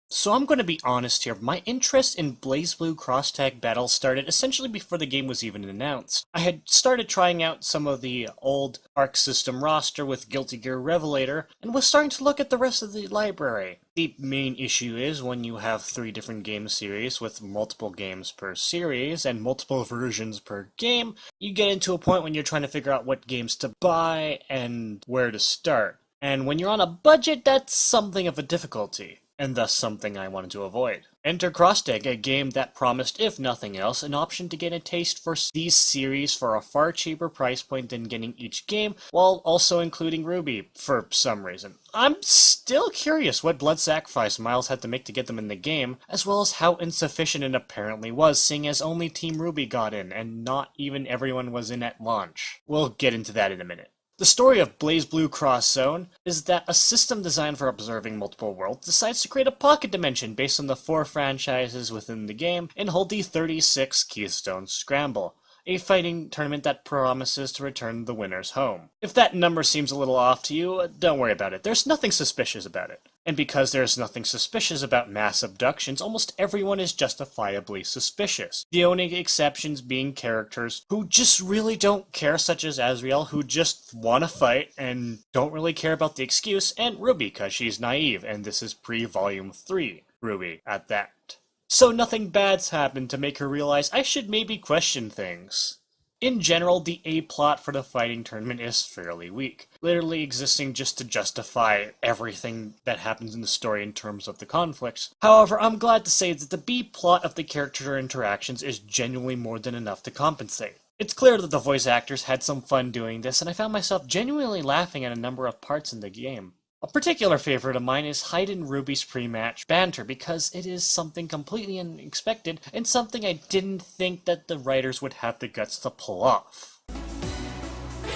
So I'm going to be honest here, my interest in BlazBlue cross-tag battles started essentially before the game was even announced. I had started trying out some of the old Arc System roster with Guilty Gear Revelator, and was starting to look at the rest of the library. The main issue is when you have 3 different game series with multiple games per series and multiple versions per game, you get into a point when you're trying to figure out what games to buy and where to start. And when you're on a budget, that's something of a difficulty, and thus something I wanted to avoid. Enter Crosstag, a game that promised, if nothing else, an option to get a taste for these series for a far cheaper price point than getting each game, while also including Ruby, for some reason. I'm still curious what blood sacrifice Miles had to make to get them in the game, as well as how insufficient it apparently was, seeing as only Team Ruby got in, and not even everyone was in at launch. We'll get into that in a minute. The story of BlazBlue Cross Zone is that a system designed for observing multiple worlds decides to create a pocket dimension based on the 4 franchises within the game and hold the 36 Keystone Scramble, a fighting tournament that promises to return the winners home. If that number seems a little off to you, don't worry about it. There's nothing suspicious about it. And because there's nothing suspicious about mass abductions, almost everyone is justifiably suspicious. The only exceptions being characters who just really don't care, such as Azrael, who just want to fight and don't really care about the excuse, and Ruby, because she's naive, and this is pre-Volume 3 Ruby at that. So nothing bad's happened to make her realize I should maybe question things. In general, the A-plot for the fighting tournament is fairly weak, literally existing just to justify everything that happens in the story in terms of the conflicts. However, I'm glad to say that the B-plot of the character interactions is genuinely more than enough to compensate. It's clear that the voice actors had some fun doing this, and I found myself genuinely laughing at a number of parts in the game. A particular favorite of mine is Hyde and Ruby's pre-match banter, because it is something completely unexpected and something I didn't think that the writers would have the guts to pull off.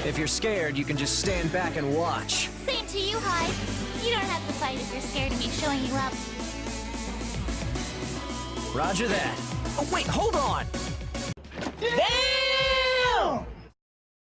If you're scared, you can just stand back and watch. Same to you, Hyde. You don't have to fight if you're scared of me showing you up. Roger that. Oh, wait, hold on! Damn!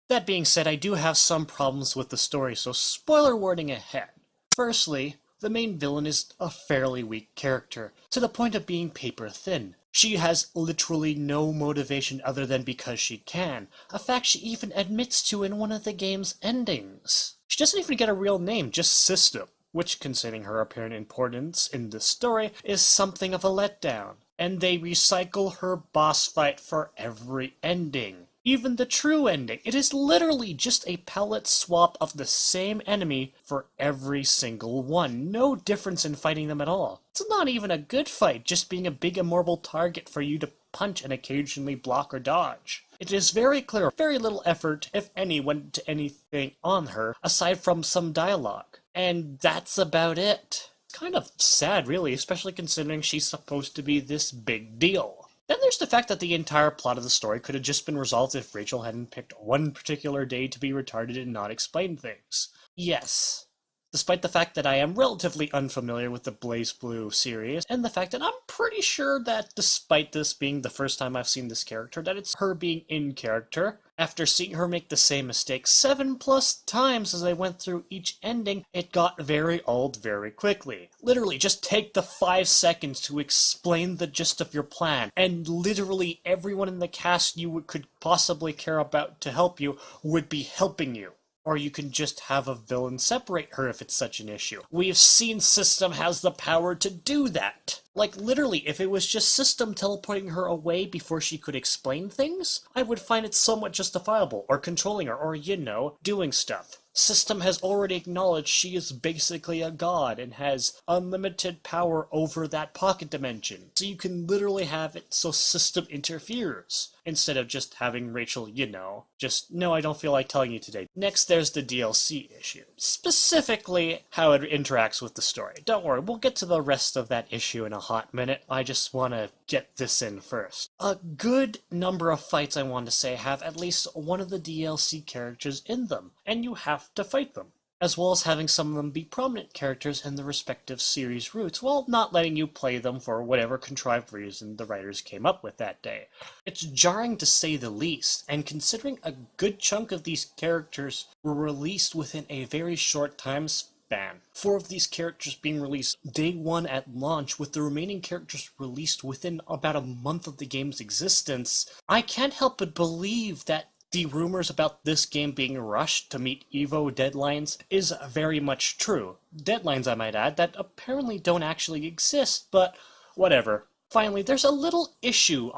That being said, I do have some problems with the story, so spoiler warning ahead. Firstly, the main villain is a fairly weak character, to the point of being paper thin. She has literally no motivation other than because she can, a fact she even admits to in one of the game's endings. She doesn't even get a real name, just System, which, considering her apparent importance in the story, is something of a letdown. And they recycle her boss fight for every ending. Even the true ending. It is literally just a palette swap of the same enemy for every single one. No difference in fighting them at all. It's not even a good fight, just being a big immortal target for you to punch and occasionally block or dodge. It is very clear, very little effort, if any, went to anything on her, aside from some dialogue. And that's about it. It's kind of sad, really, especially considering she's supposed to be this big deal. Then there's the fact that the entire plot of the story could have just been resolved if Rachel hadn't picked one particular day to be retarded and not explain things. Yes. Despite the fact that I am relatively unfamiliar with the BlazBlue series, and the fact that I'm pretty sure that despite this being the first time I've seen this character, that it's her being in character. After seeing her make the same mistake 7+ times as I went through each ending, it got very old very quickly. Literally, just take the 5 seconds to explain the gist of your plan, and literally everyone in the cast you could possibly care about to help you would be helping you. Or you can just have a villain separate her if it's such an issue. We've seen System has the power to do that. Like, literally, if it was just System teleporting her away before she could explain things, I would find it somewhat justifiable, or controlling her, or, you know, doing stuff. System has already acknowledged she is basically a god and has unlimited power over that pocket dimension. So you can literally have it so System interferes, instead of just having Rachel, you know, just, no, I don't feel like telling you today. Next, there's the DLC issue. Specifically, how it interacts with the story. Don't worry, we'll get to the rest of that issue in a hot minute. I just want to get this in first. A good number of fights, I want to say, have at least one of the DLC characters in them, and you have to fight them, as well as having some of them be prominent characters in the respective series routes, while not letting you play them for whatever contrived reason the writers came up with that day. It's jarring to say the least, and considering a good chunk of these characters were released within a very short time span, span. 4 of these characters being released day 1 at launch, with the remaining characters released within about a month of the game's existence, I can't help but believe that the rumors about this game being rushed to meet EVO deadlines is very much true. Deadlines, I might add, that apparently don't actually exist, but whatever. Finally, there's a little issue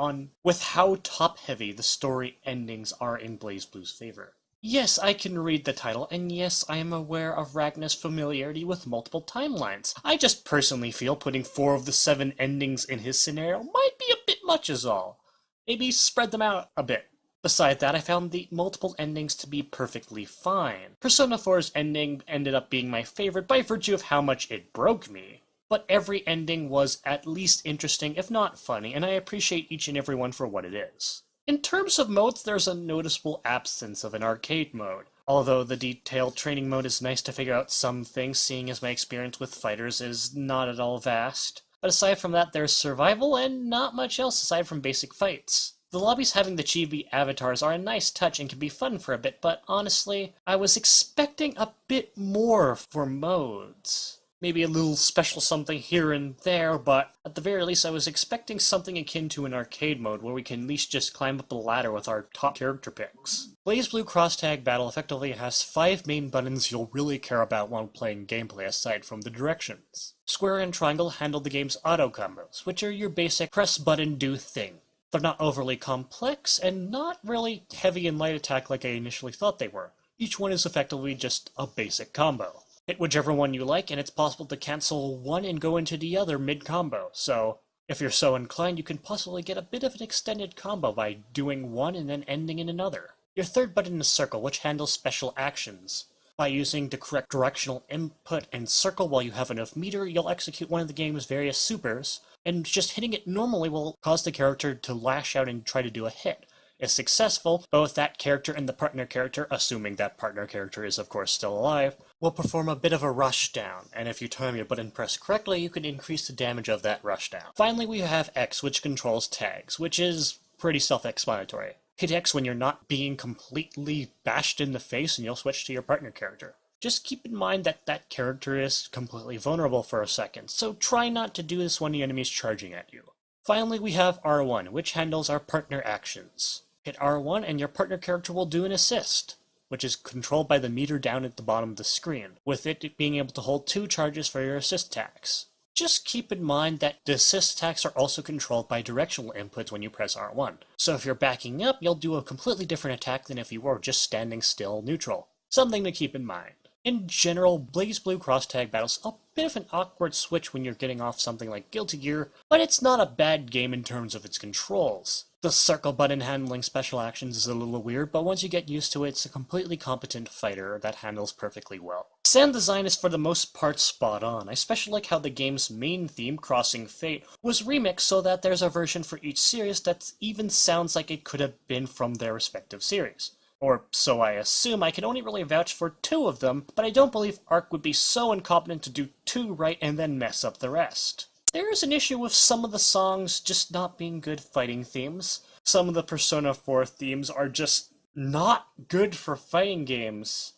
with how top-heavy the story endings are in BlazBlue's favor. Yes, I can read the title, and yes, I am aware of Ragnar's familiarity with multiple timelines. I just personally feel putting 4 of the 7 endings in his scenario might be a bit much is all. Maybe spread them out a bit. Beside that, I found the multiple endings to be perfectly fine. Persona 4's ending ended up being my favorite by virtue of how much it broke me. But every ending was at least interesting, if not funny, and I appreciate each and every one for what it is. In terms of modes, there's a noticeable absence of an arcade mode. Although the detailed training mode is nice to figure out some things, seeing as my experience with fighters is not at all vast. But aside from that, there's survival and not much else aside from basic fights. The lobbies having the chibi avatars are a nice touch and can be fun for a bit, but honestly, I was expecting a bit more for modes. Maybe a little special something here and there, but at the very least I was expecting something akin to an arcade mode where we can at least just climb up a ladder with our top character picks. BlazBlue Cross Tag Battle effectively has 5 main buttons you'll really care about while playing gameplay aside from the directions. Square and triangle handle the game's auto combos, which are your basic press button do thing. They're not overly complex, and not really heavy and light attack like I initially thought they were. Each one is effectively just a basic combo. Hit whichever one you like, and it's possible to cancel one and go into the other mid-combo, so if you're so inclined, you can possibly get a bit of an extended combo by doing one and then ending in another. Your third button is circle, which handles special actions. By using the correct directional input and circle while you have enough meter, you'll execute one of the game's various supers, and just hitting it normally will cause the character to lash out and try to do a hit. If successful, both that character and the partner character, assuming that partner character is of course still alive, will perform a bit of a rushdown, and if you time your button press correctly, you can increase the damage of that rushdown. Finally, we have X, which controls tags, which is pretty self-explanatory. Hit X when you're not being completely bashed in the face and you'll switch to your partner character. Just keep in mind that that character is completely vulnerable for a second, so try not to do this when the enemy is charging at you. Finally, we have R1, which handles our partner actions. Hit R1 and your partner character will do an assist, which is controlled by the meter down at the bottom of the screen, with it being able to hold 2 charges for your assist attacks. Just keep in mind that the assist attacks are also controlled by directional inputs when you press R1, so if you're backing up, you'll do a completely different attack than if you were just standing still neutral. Something to keep in mind. In general, BlazBlue Cross Tag Battle's a bit of an awkward switch when you're getting off something like Guilty Gear, but it's not a bad game in terms of its controls. The circle button handling special actions is a little weird, but once you get used to it, it's a completely competent fighter that handles perfectly well. Sound design is for the most part spot on. I especially like how the game's main theme, Crossing Fate, was remixed so that there's a version for each series that even sounds like it could have been from their respective series. Or so I assume. I can only really vouch for 2 of them, but I don't believe Arc would be so incompetent to do 2 right and then mess up the rest. There is an issue with some of the songs just not being good fighting themes. Some of the Persona 4 themes are just not good for fighting games.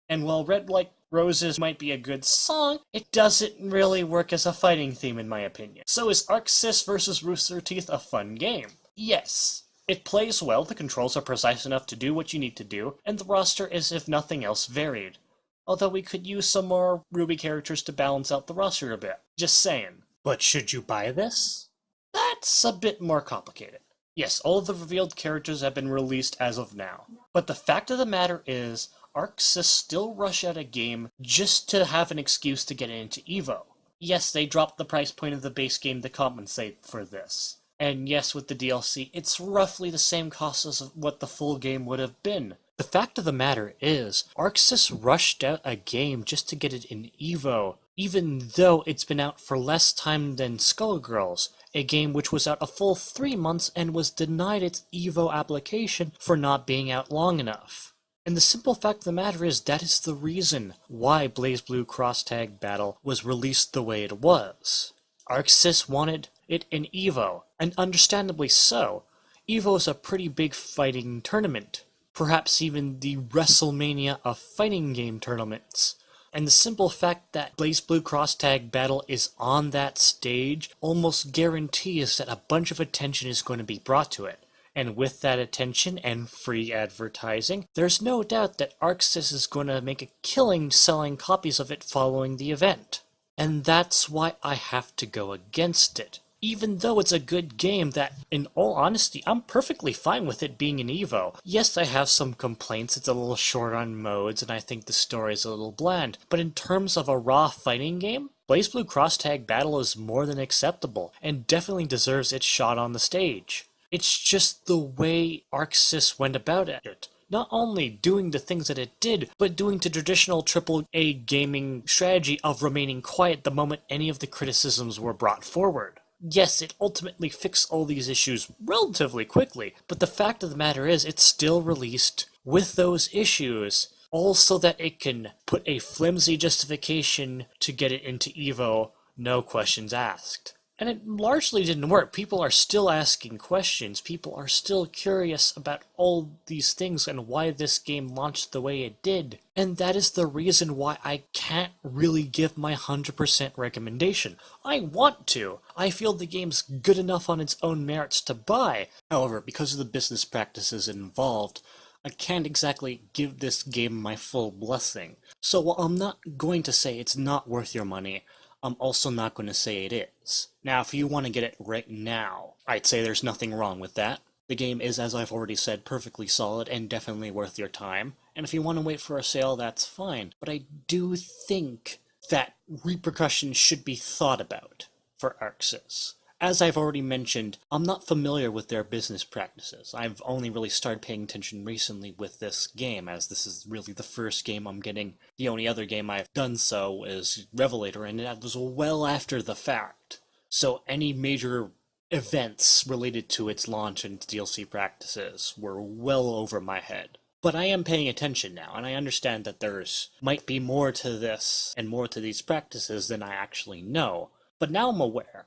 And while Red Like Roses might be a good song, it doesn't really work as a fighting theme in my opinion. So is Arc Sys vs. Rooster Teeth a fun game? Yes. It plays well, the controls are precise enough to do what you need to do, and the roster is, if nothing else, varied. Although we could use some more Ruby characters to balance out the roster a bit. Just saying. But should you buy this? That's a bit more complicated. Yes, all of the revealed characters have been released as of now. But the fact of the matter is, Arc Sys still rush out a game just to have an excuse to get it into EVO. Yes, they dropped the price point of the base game to compensate for this. And yes, with the DLC, it's roughly the same cost as what the full game would have been. The fact of the matter is, Arc Sys rushed out a game just to get it in EVO, even though it's been out for less time than Skullgirls, a game which was out a full 3 months and was denied its EVO application for not being out long enough. And the simple fact of the matter is that is the reason why BlazBlue Cross Tag Battle was released the way it was. Arc Sys wanted it in EVO, and understandably so. EVO is a pretty big fighting tournament, perhaps even the WrestleMania of fighting game tournaments, And the simple fact that BlazBlue Cross-Tag Battle is on that stage almost guarantees that a bunch of attention is going to be brought to it. And with that attention and free advertising, there's no doubt that ArcSys is going to make a killing selling copies of it following the event. And that's why I have to go against it. Even though it's a good game that, in all honesty, I'm perfectly fine with it being an Evo. Yes, I have some complaints, it's a little short on modes, and I think the story is a little bland. But in terms of a raw fighting game, BlazBlue Cross-Tag Battle is more than acceptable, and definitely deserves its shot on the stage. It's just the way ArcSys went about it. Not only doing the things that it did, but doing the traditional AAA gaming strategy of remaining quiet the moment any of the criticisms were brought forward. Yes, it ultimately fixed all these issues relatively quickly, but the fact of the matter is it's still released with those issues, all so that it can put a flimsy justification to get it into EVO, no questions asked. And it largely didn't work. People are still asking questions. People are still curious about all these things and why this game launched the way it did. And that is the reason why I can't really give my 100% recommendation. I want to. I feel the game's good enough on its own merits to buy. However, because of the business practices involved, I can't exactly give this game my full blessing. So while I'm not going to say it's not worth your money, I'm also not going to say it is. Now, if you want to get it right now, I'd say there's nothing wrong with that. The game is, as I've already said, perfectly solid and definitely worth your time. And if you want to wait for a sale, that's fine. But I do think that repercussions should be thought about for ArcSys. As I've already mentioned, I'm not familiar with their business practices. I've only really started paying attention recently with this game, as this is really the first game I'm getting. The only other game I've done so is Revelator, and that was well after the fact. So any major events related to its launch and its DLC practices were well over my head. But I am paying attention now, and I understand that there's might be more to this and more to these practices than I actually know. But now I'm aware.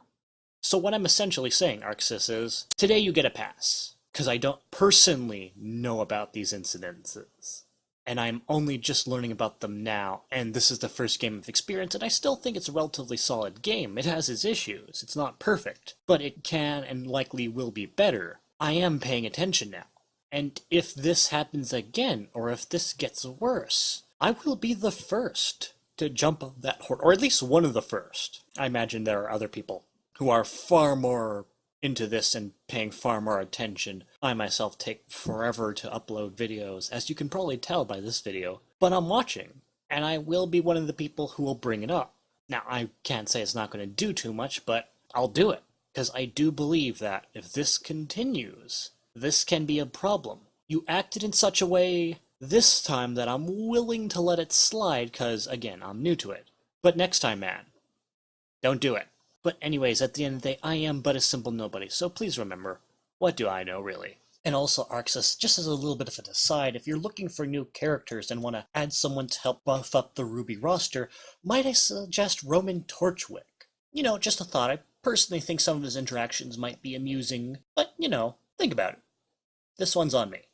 So what I'm essentially saying, ArcSys, is, today you get a pass, because I don't personally know about these incidences. And I'm only just learning about them now, and this is the first game of experience, and I still think it's a relatively solid game. It has its issues, it's not perfect, but it can and likely will be better. I am paying attention now. And if this happens again, or if this gets worse, I will be the first to jump on that horse, or at least one of the first. I imagine there are other people who are far more into this and paying far more attention. I myself take forever to upload videos, as you can probably tell by this video, but I'm watching, and I will be one of the people who will bring it up. Now, I can't say it's not going to do too much, but I'll do it, because I do believe that if this continues, this can be a problem. You acted in such a way this time that I'm willing to let it slide, because, again, I'm new to it. But next time, man, don't do it. But anyways, at the end of the day, I am but a simple nobody, so please remember, what do I know, really? And also, ArcSys, just as a little bit of an aside, if you're looking for new characters and want to add someone to help buff up the Ruby roster, might I suggest Roman Torchwick? You know, just a thought. I personally think some of his interactions might be amusing, but, you know, think about it. This one's on me.